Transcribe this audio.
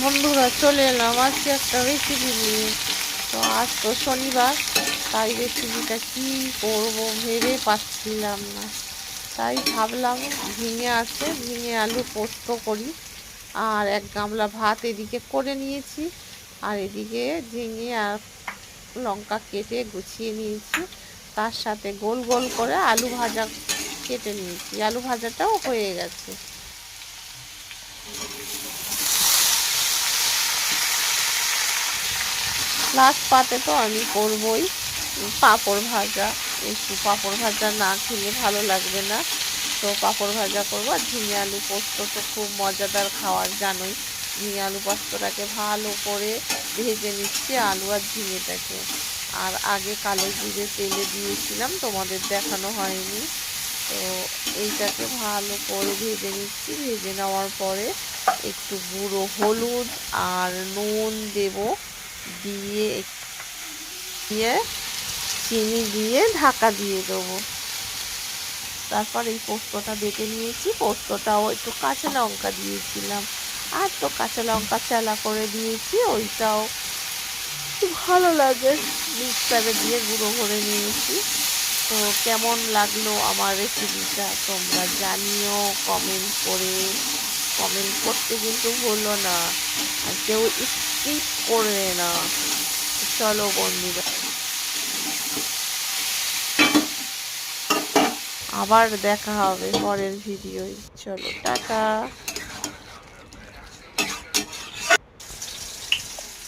বন্ধুরা, চলে এলাম আজকে একটা রেসিপি নিয়ে। তো আজ তো শনিবার, তাই রেসিপিটা কি করব ভেবে পাচ্ছিলাম না। তাই ভাবলাম ঝিঙে আছে, ঝিঙে আলু পোস্ত করি। আর এক গামলা ভাত এদিকে করে নিয়েছি, আর এদিকে ঝিঙে আর লঙ্কা কেটে গুছিয়ে নিয়েছি। তার সাথে গোল গোল করে আলু ভাজা কেটে নিয়েছি, আলু ভাজাটাও হয়ে গেছে। লাস্ট পাতে তো আমি করবই পাঁপড় ভাজা। একটু পাঁপড় ভাজা না খেলে ভালো লাগবে না, তো পাঁপড় ভাজা করবো। আর ঝিঙে আলু পোস্ত তো খুব মজাদার খাবার, জানোই। ঝিঙে আলু পোস্তটাকে ভালো করে ভেজে নিচ্ছি, আলু আর ঝিঙেটাকে। আর আগে কালো জিরে তেলে দিয়েছিলাম, তোমাদের দেখানো হয়নি। তো এইটাকে ভালো করে ভেজে নিচ্ছি। ভেজে নেওয়ার পরে একটু গুঁড়ো হলুদ আর নুন দেব, দিয়ে দিয়ে চিনি দিয়ে ঢাকা দিয়ে দেবো। তারপর এই পোস্তটা বেটে নিয়েছি, পোস্তটাও একটু কাঁচা লঙ্কা দিয়েছিলাম, আর তো কাঁচা লঙ্কা চেলা করে দিয়েছি, ওইটাও ভালো লাগে। মিক্সারে দিয়ে গুঁড়ো করে নিয়েছি। তো কেমন লাগলো আমার রেসিপিটা তোমরা জানিও কমেন্ট করে। কমেন্ট করতে কিন্তু ভুলো না, আর কেউ স্কিপ করবে না। চলো বন্ধুরা, আবার দেখা হবে পরের ভিডিওয়। চলো, টাটা।